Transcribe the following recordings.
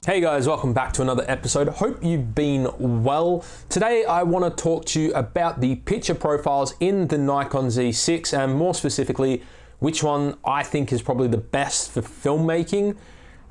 Hey guys, welcome back to another episode. Hope you've been well. Today I want to talk to you about the picture profiles in the Nikon Z6 and more specifically which one I think is probably the best for filmmaking.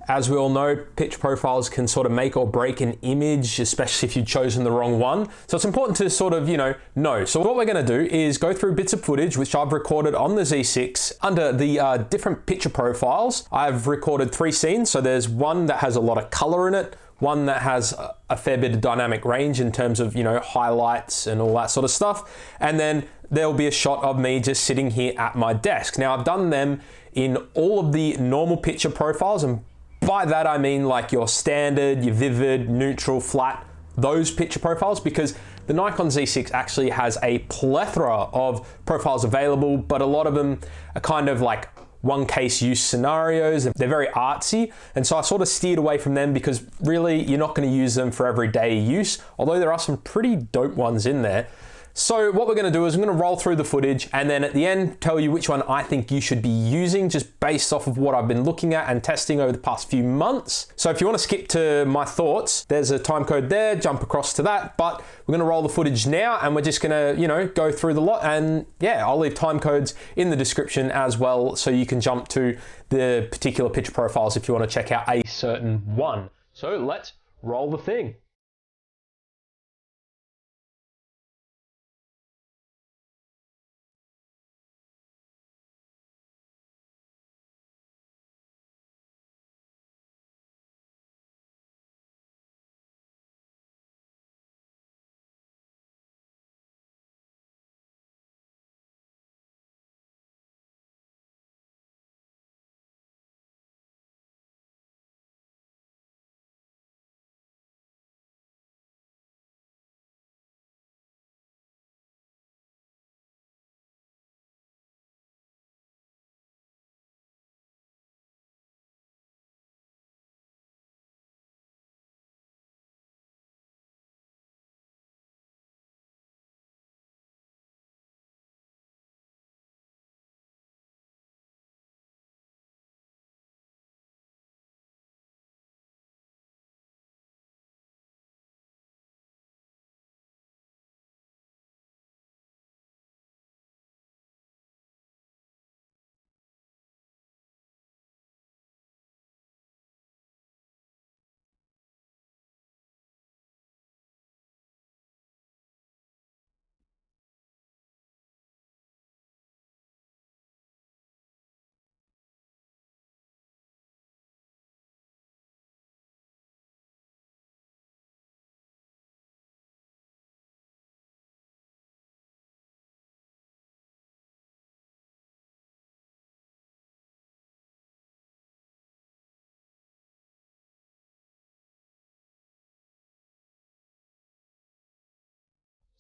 As we all know, picture profiles can sort of make or break an image, especially if you've chosen the wrong one. So it's important to sort of, know. So what we're going to do is go through bits of footage which I've recorded on the Z6 under the different picture profiles. I've recorded 3 scenes. So there's one that has a lot of color in it, one that has a fair bit of dynamic range in terms of, highlights and all that sort of stuff. And then there'll be a shot of me just sitting here at my desk. Now I've done them in all of the normal picture profiles, and by that I mean like your standard, your vivid, neutral, flat, those picture profiles, because the Nikon Z6 actually has a plethora of profiles available, but a lot of them are kind of like one case use scenarios. They're very artsy, and so I sort of steered away from them because really you're not going to use them for everyday use, although there are some pretty dope ones in there. So what we're going to do is I'm going to roll through the footage and then at the end tell you which one I think you should be using just based off of what I've been looking at and testing over the past few months. So if you want to skip to my thoughts, there's a time code there, jump across to that, but we're going to roll the footage now and we're just going to, go through the lot, and yeah, I'll leave time codes in the description as well so you can jump to the particular picture profiles if you want to check out a certain one. So let's roll the thing.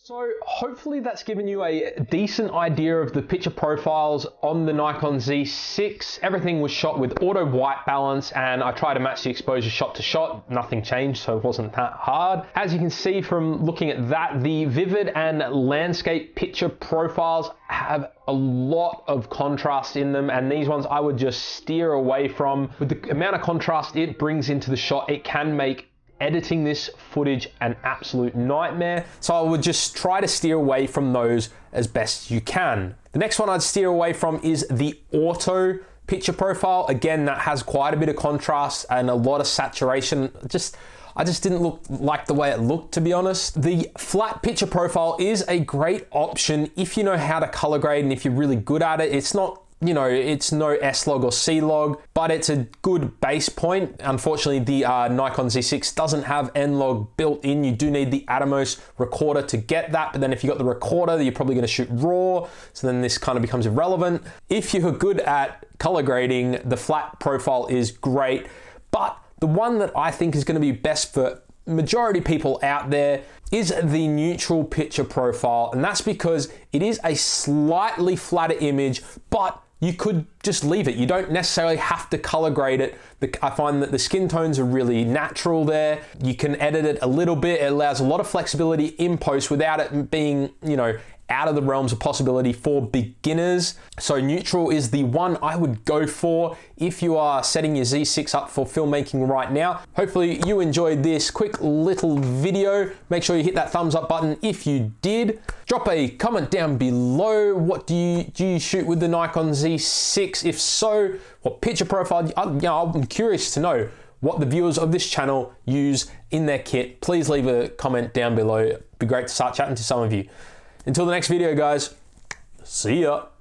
So hopefully that's given you a decent idea of the picture profiles on the Nikon Z6. Everything was shot with auto white balance and I tried to match the exposure shot to shot. Nothing changed, so it wasn't that hard. As you can see from looking at that, the vivid and landscape picture profiles have a lot of contrast in them, and these ones I would just steer away from. With the amount of contrast it brings into the shot, it can make editing this footage an absolute nightmare. So I would just try to steer away from those as best you can. The next one I'd steer away from is the auto picture profile. Again, that has quite a bit of contrast and a lot of saturation. I just didn't like the way it looked, to be honest. The flat picture profile is a great option if you know how to color grade and if you're really good at it. It's not, it's no S-Log or C-Log, but it's a good base point. Unfortunately, the Nikon Z6 doesn't have N-Log built in. You do need the Atomos recorder to get that, but then if you got the recorder, you're probably gonna shoot RAW, so then this kind of becomes irrelevant. If you're good at color grading, the flat profile is great, but the one that I think is gonna be best for majority people out there is the neutral picture profile, and that's because it is a slightly flatter image, but you could just leave it. You don't necessarily have to color grade it. I find that the skin tones are really natural there. You can edit it a little bit. It allows a lot of flexibility in post without it being, out of the realms of possibility for beginners. So neutral is the one I would go for if you are setting your Z6 up for filmmaking right now. Hopefully you enjoyed this quick little video. Make sure you hit that thumbs up button if you did. Drop a comment down below. What do you shoot with the Nikon Z6? If so, what picture profile? I'm curious to know what the viewers of this channel use in their kit. Please leave a comment down below. It'd be great to start chatting to some of you. Until the next video, guys, see ya.